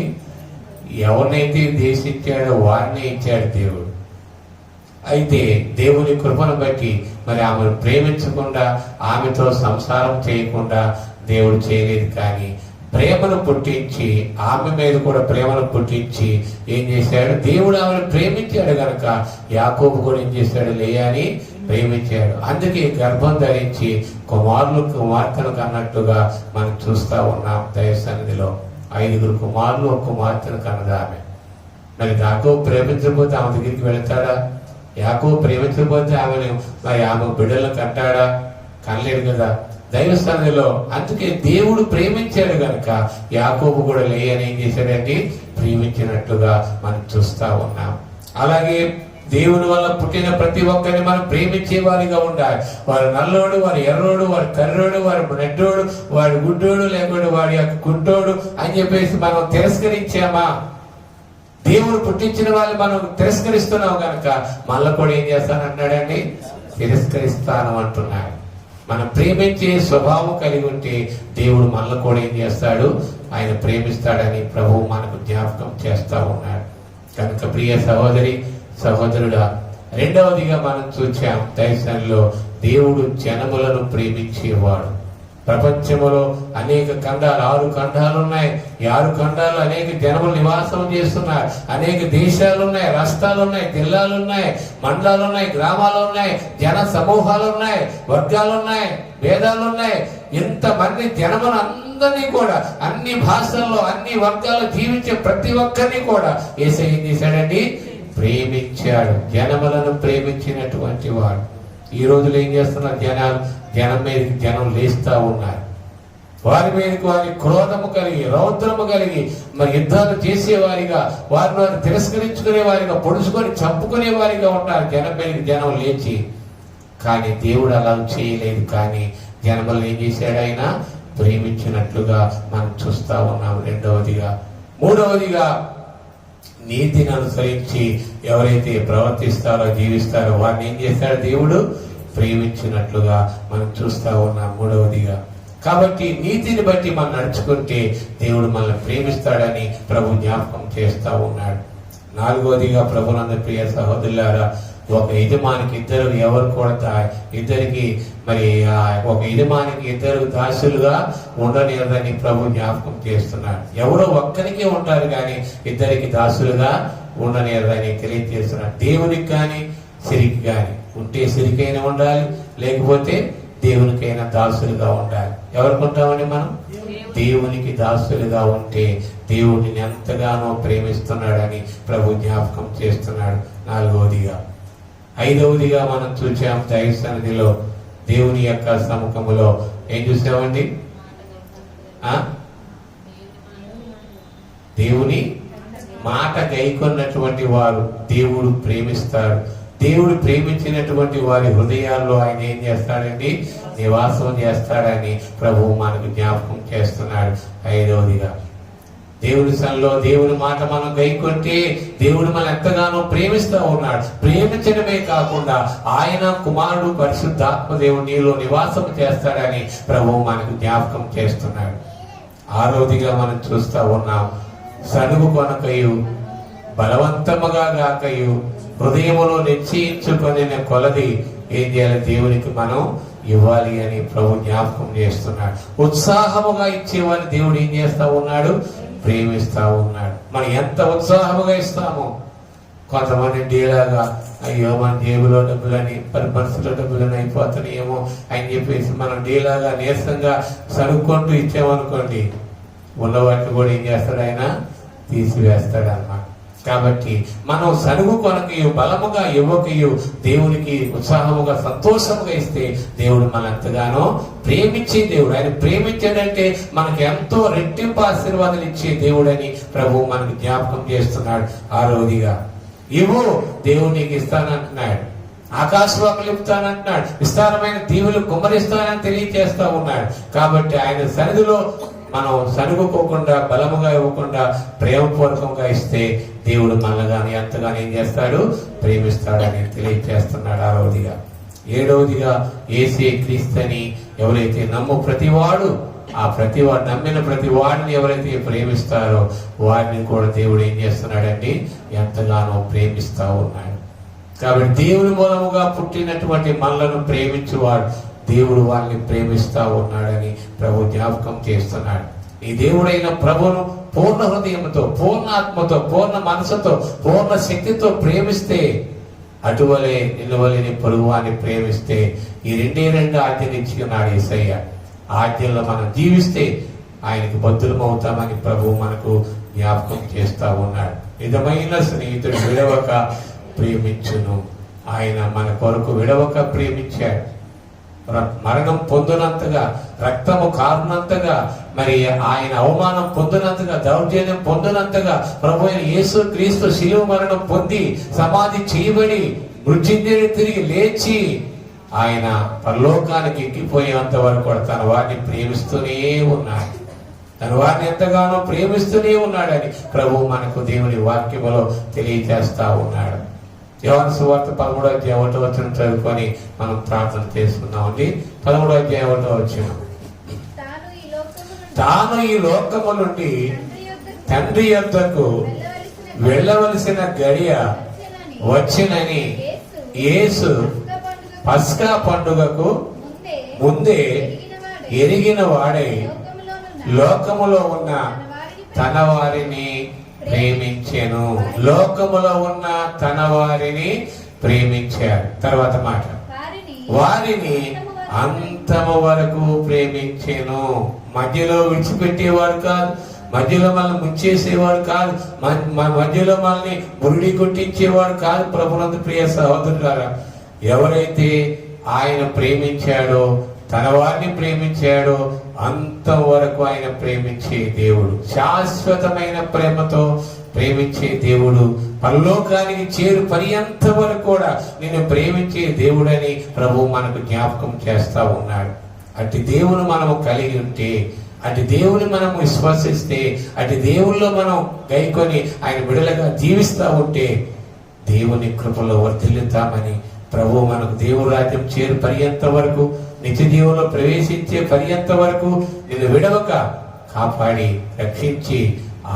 ఎవరినైతే దేశించాడో వారిని ఇచ్చాడు దేవుడు. అయితే దేవుని కృపను బట్టి మరి ఆమెను ప్రేమించకుండా, ఆమెతో సంసారం చేయకుండా దేవుడు చేయలేదు. కానీ ప్రేమను పుట్టించి, ఆమె మీద కూడా ప్రేమను పుట్టించి ఏం చేశాడు? దేవుడు ఆమెను ప్రేమించాడు గనక యాకోబు కూడా ఏం చేశాడు? లేయాని ప్రేమించాడు. అందుకే గర్భం ధరించి కుమార్తెను కన్నట్టుగా మనం చూస్తా ఉన్నాం దైవ సన్నిధిలో. 5 కుమారులు, 1 కుమార్తెను కన్నది ఆమె. మరి యాకోబు ప్రేమించకపోతే ఆమె దగ్గరికి వెళతాడా? యాకోబు ప్రేమించకపోతే ఆమె బిడ్డలను కంటాడా? కనలేడు కదా దైవ సన్నిధిలో. అందుకే దేవుడు ప్రేమించాడు గనక యాకోబు కూడా లేయని ఏం చేశాడండి? ప్రేమించినట్లుగా మనం చూస్తా ఉన్నాం. అలాగే దేవుని వల్ల పుట్టిన ప్రతి ఒక్కరిని మనం ప్రేమించే వారిగా ఉండాలి. వారు నల్లోడు, వారు ఎర్రోడు, వారు కర్రోడు, వారు నెడ్డోడు, వాడు గుడ్డోడు, లేకపోతే వాడి యొక్క గుంటోడు అని చెప్పేసి మనం తిరస్కరించామా? దేవుడు పుట్టించిన వాళ్ళు మనం తిరస్కరిస్తున్నాం కనుక మళ్ళీ కూడా ఏం చేస్తానంటున్నాడండి? తిరస్కరిస్తాను అంటున్నాడు. మనం ప్రేమించే స్వభావం కలిగి ఉంటే దేవుడు మనల్ని కూడా ఏం చేస్తాడు? ఆయన ప్రేమిస్తాడని ప్రభువు మనకు జ్ఞాపకం చేస్తా ఉన్నాడు. కనుక ప్రియ సహోదరి, సహోదరుడా. రెండవదిగా మనం చూచాం దైవజనులో దేవుడు జనములను ప్రేమించేవాడు. ప్రపంచంలో అనేక ఖండాలు, 6 ఖండాలు ఉన్నాయి. ఈ 6 ఖండాలు అనేక జనములు నివాసం చేస్తున్నారు. అనేక దేశాలు ఉన్నాయి, రాష్ట్రాలు ఉన్నాయి, జిల్లాలు ఉన్నాయి, మండలాలు ఉన్నాయి, గ్రామాలు ఉన్నాయి, జన సమూహాలు ఉన్నాయి, వర్గాలు ఉన్నాయి, భేదాలు ఉన్నాయి. ఇంతమంది జనములు అందరినీ కూడా అన్ని భాషల్లో అన్ని వర్గాల్లో జీవించే ప్రతి ఒక్కరిని కూడా యేసయ్య ఏం చేశాడండి? ప్రేమించాడు. జనములను ప్రేమించినటువంటి వాడు. ఈ రోజులు ఏం చేస్తున్నారు? జనం మీదకి జనం లేస్తా ఉన్నారు. వారి మీదకి వారి క్రోధము కలిగి, రౌద్రము కలిగి, మరి యుద్ధాలు చేసేవారిగా, వారిని తిరస్కరించుకునే వారిగా, పొడుచుకొని చంపుకునే వారిగా ఉన్నారు. జనం మీదకి జనం లేచి. కానీ దేవుడు అలా చేయలేదు. కానీ జనములను ఏం చేశాడు? ఆయన ప్రేమించినట్లుగా మనం చూస్తా ఉన్నాం. రెండవదిగా. మూడవదిగా, నీతిని అనుసరించి ఎవరైతే ప్రవర్తిస్తారో, జీవిస్తారో వారిని ఏం చేస్తాడు? దేవుడు ప్రేమించినట్లుగా మనం చూస్తా ఉన్నాం. మూడవదిగా. కాబట్టి నీతిని బట్టి మనం నడుచుకుంటే దేవుడు మనల్ని ప్రేమిస్తాడని ప్రభు జ్ఞాపకం చేస్తా ఉన్నాడు. నాలుగవదిగా, ప్రభునందు ప్రియ సహోదరులారా, ఒక యజమానికి ఇద్దరు ఎవరు కూడా ఇద్దరికి మరి ఒక యజమానికి ఇద్దరు దాసులుగా ఉండలేదని ప్రభు జ్ఞాపకం చేస్తున్నాడు. ఎవరో ఒక్కరికే ఉంటారు కానీ ఇద్దరికి దాసులుగా ఉండలేదని తెలియజేస్తున్నాడు. దేవునికి కానీ సిరికి కానీ ఉంటే సిరికైనా ఉండాలి, లేకపోతే దేవునికైనా దాసులుగా ఉండాలి. ఎవరికి ఉంటామని మనం? దేవునికి దాసులుగా ఉంటే దేవుడిని ఎంతగానో ప్రేమిస్తున్నాడని ప్రభు జ్ఞాపకం చేస్తున్నాడు. నాలుగవదిగా. ఐదవదిగా మనం చూసాం దైవ సన్నిధిలో, దేవుని యొక్క సముఖములో ఏం చూసామండి? దేవుని మాట గైకొన్నటువంటి వారు దేవుడు ప్రేమిస్తాడు. దేవుడు ప్రేమించినటువంటి వారి హృదయాల్లో ఆయన ఏం చేస్తాడండి? నివాసం చేస్తాడని ప్రభువు మనకు జ్ఞాపకం చేస్తున్నాడు. ఐదవదిగా, దేవుని సన్నిధిలో దేవుని మాట మనం గైకొంటే దేవుడు మనం ఎంతగానో ప్రేమిస్తూ ఉన్నాడు. ప్రేమించడమే కాకుండా ఆయన కుమారుడు పరిశుద్ధాత్మ దేవుడు నీలో నివాసం చేస్తాడని ప్రభువు మనకు జ్ఞాపకం చేస్తున్నాడు. ఆరవదిగా మనం చూస్తా ఉన్నాం, సనుగు కొనకయు బలవంతముగా గాకయు హృదయములో నిశ్చయించుకొని కొలది ఏం చేయాలి? దేవునికి మనం ఇవ్వాలి అని ప్రభు జ్ఞాపకం చేస్తున్నాడు. ఉత్సాహముగా ఇచ్చేవారిని దేవుడు ఏం చేస్తా ఉన్నాడు? ప్రేమిస్తా ఉన్నాడు. మనం ఎంత ఉత్సాహముగా ఇస్తామో, కొంతమంది డీలాగా అయ్యో మన జేబులో డబ్బులని, పరిపరిస్థితుల్లో డబ్బులని అయిపోతున్నాయేమో అని చెప్పేసి మనం డీలాగా నీరసంగా సరుక్కుంటూ ఇచ్చామనుకోండి, ఉన్నవాటిని కూడా ఏం చేస్తాడు? ఆయన తీసివేస్తాడు అన్నమాట. కాబట్టి మనం సనుగు కొనకయు బలముగా ఇవ్వకయు దేవునికి ఉత్సాహముగా సంతోషముగా ఇస్తే దేవుడు మన ఎంతగానో ప్రేమించే దేవుడు. ఆయన ప్రేమించాడంటే మనకి ఎంతో రెట్టింపు ఆశీర్వాదాలు ఇచ్చే దేవుడని ప్రభు మనకు జ్ఞాపకం చేస్తున్నాడు. ఆరవదిగా, ఇవ్వు దేవుడు నీకు ఇస్తానంటున్నాడు. ఆకాశవాకులు ఇస్తానంటున్నాడు. విస్తారమైన దీవులు కుమ్మరిస్తానని తెలియజేస్తా ఉన్నాడు. కాబట్టి ఆయన సన్నిధిలో మనం సనుగుకోకుండా, బలముగా ఇవ్వకుండా ప్రేమపూర్వకంగా ఇస్తే దేవుడు మనగాని ఎంతగానో ఏం చేస్తాడు? ప్రేమిస్తాడని తెలియజేస్తున్నాడు. ఆరవదిగా. ఏడవదిగా, యేసే క్రీస్తుని ఎవరైతే ప్రతివాడు నమ్మిన ప్రతి వాడిని ఎవరైతే ప్రేమిస్తారో వారిని కూడా దేవుడు ఏం చేస్తున్నాడండి? ఎంతగానో ప్రేమిస్తా ఉన్నాడు. కాబట్టి దేవుని మూలముగా పుట్టినటువంటి మనలను ప్రేమించువాడు దేవుడు వారిని ప్రేమిస్తా ఉన్నాడని ప్రభు జ్ఞాపకం చేస్తున్నాడు. ఈ దేవుడైన ప్రభును పూర్ణ హృదయంతో, పూర్ణ ఆత్మతో, పూర్ణ మనసుతో, పూర్ణ శక్తితో ప్రేమిస్తే, అటువలే నిలువలేని పొరుగువాన్ని ప్రేమిస్తే, ఈ రెండు ఆజ్ఞలు ఇచ్చుకున్నాడు యేసయ్య. ఆజ్ఞల్లో మనం జీవిస్తే ఆయనకు బద్దులమవుతామని ప్రభు మనకు జ్ఞాపకం చేస్తా ఉన్నాడు. నిజమైన స్నేహితుడు విడవక ప్రేమించును. ఆయన మన కొరకు విడవక ప్రేమించాడు. మరణం పొందినంతగా, రక్తము కారునంతగా, మరి ఆయన అవమానం పొందినంతగా, దౌర్జన్యం పొందినంతగా ప్రభు అయిన యేసు క్రీస్తు శిలువ మరణం పొంది సమాధి చేయబడి మృత్యుంజయుడు తిరిగి లేచి ఆయన పరలోకానికి ఎక్కిపోయేంత వరకు కూడా తన వారిని ప్రేమిస్తూనే ఉన్నాడు. తన వారిని ఎంతగానో ప్రేమిస్తూనే ఉన్నాడని ప్రభు మనకు దేవుని వాక్యములో తెలియజేస్తా ఉన్నాడు. యోహాను సువార్త 13వ అధ్యాయం 1వ వచనం చదువుకొని మనం ప్రార్థన చేసుకుందామండి. 13వ అధ్యాయం 1వ వచనం, తాను ఈ లోకము నుండి తండ్రి యొద్దకు వెళ్ళవలసిన గడియ వచ్చినని యేసు పస్కా పండుగకు ముందే ఎరిగిన వాడై లోకములో ఉన్న తన వారిని ప్రేమించెను. లోకములో ఉన్న తన వారిని ప్రేమించారు. తర్వాత మాట, వారిని అంతము వరకు ప్రేమించెను. మధ్యలో విడిచిపెట్టేవాడు కాదు, మధ్యలో మనల్ని ముంచేసేవాడు కాదు, మధ్యలో మనల్ని బురిడి కొట్టించేవాడు కాదు. ప్రభునందు ప్రియ సహోదరులారా, ఎవరైతే ఆయన ప్రేమించాడో, తన వారిని ప్రేమించాడో అంతవరకు ఆయన ప్రేమించే దేవుడు, శాశ్వతమైన ప్రేమతో ప్రేమించే దేవుడు, పరలోకానికి చేరు పర్యంత వరకు కూడా నిన్ను ప్రేమించే దేవుడని ప్రభు మనకు జ్ఞాపకం చేస్తా ఉన్నాడు. అట్టి దేవుని మనము కలిగి ఉంటే, అటు దేవుని మనం విశ్వసిస్తే, అటు దేవుల్లో మనం గైకొని ఆయన బిడలుగా జీవిస్తా ఉంటే దేవుని కృపలో వర్ధిల్లుతామని ప్రభు మనకు దేవుడు రాజ్యం చేరు పర్యంత వరకు, నిత్య జీవంలో ప్రవేశించే పర్యంత వరకు నిన్ను విడవక కాపాడి రక్షించి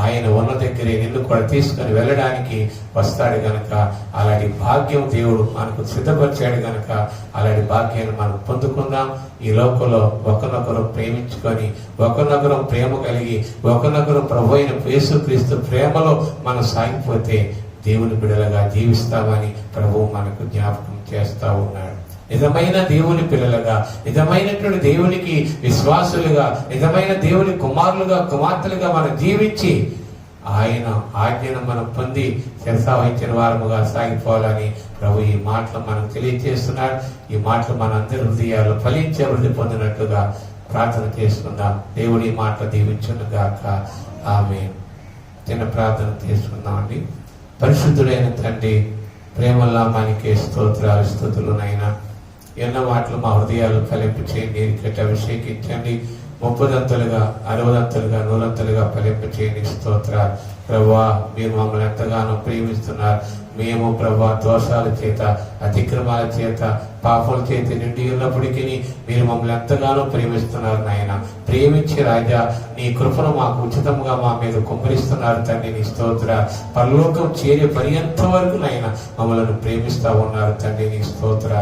ఆయన ఉన్న దగ్గరే నిన్ను కూడా తీసుకుని వెళ్ళడానికి వస్తాడు గనక, అలాంటి భాగ్యం దేవుడు మనకు సిద్ధపరిచాడు గనక అలాంటి భాగ్యాన్ని మనం పొందుకుందాం. ఈ లోకంలో ఒకరినొకరు ప్రేమించుకొని, ఒకరినొకరు ప్రేమ కలిగి, ఒకరినొకరు ప్రభు అయిన యేసుక్రీస్తు ప్రేమలో మనం సాగిపోతే దేవుని బిడలుగా జీవిస్తామని ప్రభు మనకు జ్ఞాపకం చేస్తా ఉన్నాడు. నిజమైన దేవుని పిల్లలుగా, నిజమైనటువంటి దేవునికి విశ్వాసులుగా, నిజమైన దేవుని కుమారులుగా కుమార్తెలుగా మనం జీవించి ఆయన ఆజ్ఞను మనం పొంది శిరసావహించిన వారముగా సాగిపోవాలని ప్రభు ఈ మాటలు మనం తెలియజేస్తున్నాడు. ఈ మాటలు మన అందరి హృదయాలు ఫలించే వృద్ధి పొందినట్లుగా ప్రార్థన చేసుకుందాం. దేవుడి మాటలు దీవించును గాక. ఆమేన్. చిన్న ప్రార్థన చేసుకుందామండి. పరిశుద్ధుడైన తండ్రి, ప్రేమలామానికి స్తోత్రాలు స్తుతులు నైనా. ఎన్నో మాటలు మా హృదయాలు ఫలింపు చేయండి, నీరికట్టి అభిషేకించండి. 30దంతలుగా 60దంతలుగా 100దంతలుగా ఫలింపు చేయండి. స్తోత్రాలు ప్రభువా. మీరు మమ్మల్ని ఎంతగానో ప్రేమిస్తున్నారు. మేము ప్రభువా దోషాల చేత, అతిక్రమాల చేత, పాపల చేత నిండి ఉన్నప్పటికీ మీరు మమ్మల్ని ఎంతగానో ప్రేమిస్తున్నారు నాయన. ప్రేమించి రాజా, నీ కృపను మాకు ఉచితంగా మా మీద కుమ్మరిస్తున్నారు తండ్రి. నీ స్తోత్ర. పరలోకం చేరే పర్యంత వరకు నాయన మమ్మల్ని ప్రేమిస్తా ఉన్నారు తండ్రి. నీ స్తోత్ర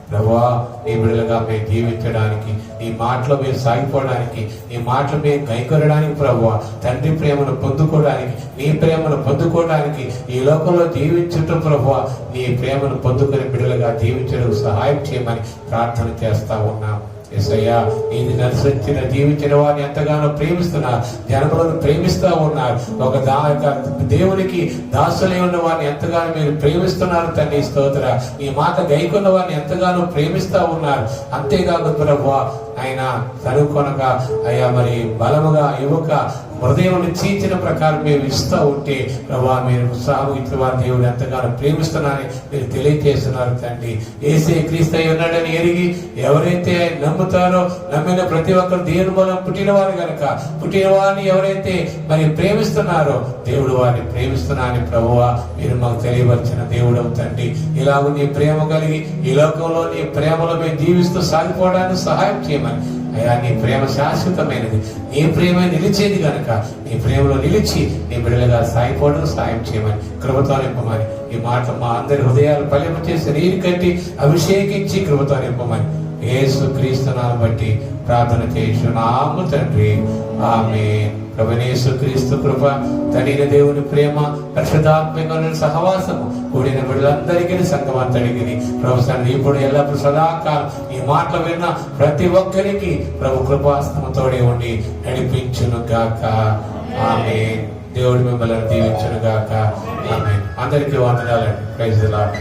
ప్రభువా. నీ బిడ్డలుగా మేము జీవించడానికి, నీ మాటలో మేము సాగిపోవడానికి, నీ మాటలు మేము గైకొనడానికి ప్రభువా, తండ్రి ప్రేమను పొందుకోవడానికి, నీ ప్రేమను పొందుకోవడానికి, ఈ లోకంలో జీవించటం ప్రభువా, నీ ప్రేమను పొందుకొని బిడ్డలుగా జీవించడానికి సహాయం చేయమని ప్రార్థన చేస్తా ఉన్నాం. యేసయ్యా, ఇది నడిచిన జీవించిన వారిని ఎంతగానో ప్రేమిస్తున్నారు, జనములను ప్రేమిస్తా ఉన్నారు. ఒక దేవునికి దాసులై ఉన్న వారిని ఎంతగానో మీరు ప్రేమిస్తున్నారు తండ్రి. స్తోత్ర. ఈ మాట గైకొన్న వారిని ఎంతగానో ప్రేమిస్తా ఉన్నారు. అంతేకాదు ప్రభువా, ఆయన చదువుకొనక అయ్యా మరి బలముగా ఇవ్వక హృదయం చీల్చిన ప్రకారం మేము ఇస్తూ ఉంటే ప్రభా, మీరు ఉత్సాహం ఇచ్చిన వారి దేవుడు ఎంతగానో ప్రేమిస్తున్నారని మీరు తెలియజేస్తున్నారు తండ్రి. యేసే క్రీస్తు అయి ఉన్నాడని ఎరిగి ఎవరైతే నమ్ముతారో, నమ్మిన ప్రతి ఒక్కరు దేవుని మూలం పుట్టినవారు కనుక, పుట్టిన వారిని ఎవరైతే మరి ప్రేమిస్తున్నారో దేవుడు వారిని ప్రేమిస్తున్నారని ప్రభువా మీరు మాకు తెలియవలసిన దేవుడు తండ్రి. ఇలాగ నీ ప్రేమ కలిగి ఈ లోకంలో నీ ప్రేమలో మేము జీవిస్తూ సాగిపోవడానికి సహాయం చేయమని. అయ్యా, నీ ప్రేమ శాశ్వతమైనది, నీ ప్రేమ నిలిచేది కనుక నీ ప్రేమలో నిలిచి నీ బిడ్డలుగా సాగిపోవడం సాయం చేయమని, కృపతో నింపమని. ఈ మాట మా అందరి హృదయాలు ఫలింప చేసి నీరు కట్టి అభిషేకించి కృపతో నింపమని యేసు క్రీస్తునామమును బట్టి ప్రార్థన చేయుచున్నాము తండ్రి. ఆమేన్. ప్రభునేసు క్రీస్తు కృప, తండ్రి దేవుని ప్రేమ, పరిశుద్ధాత్మక సహవాసము కూడిన బిడ్డలందరికీ సంఘమంతడికి ప్రభు సన్నిధి ఇప్పుడు ఎల్లప్పుడు సదాకాలం ఈ మాటలు విన్న ప్రతి ఒక్కరికి ప్రభు కృపాస్తమతోడే ఉండి నడిపించును గాక. ఆమేన్. దేవుడు మిమ్మల్ని దీవించును గాక. ఆమేన్. అందరికీ వందనాలండి. Praise the lord.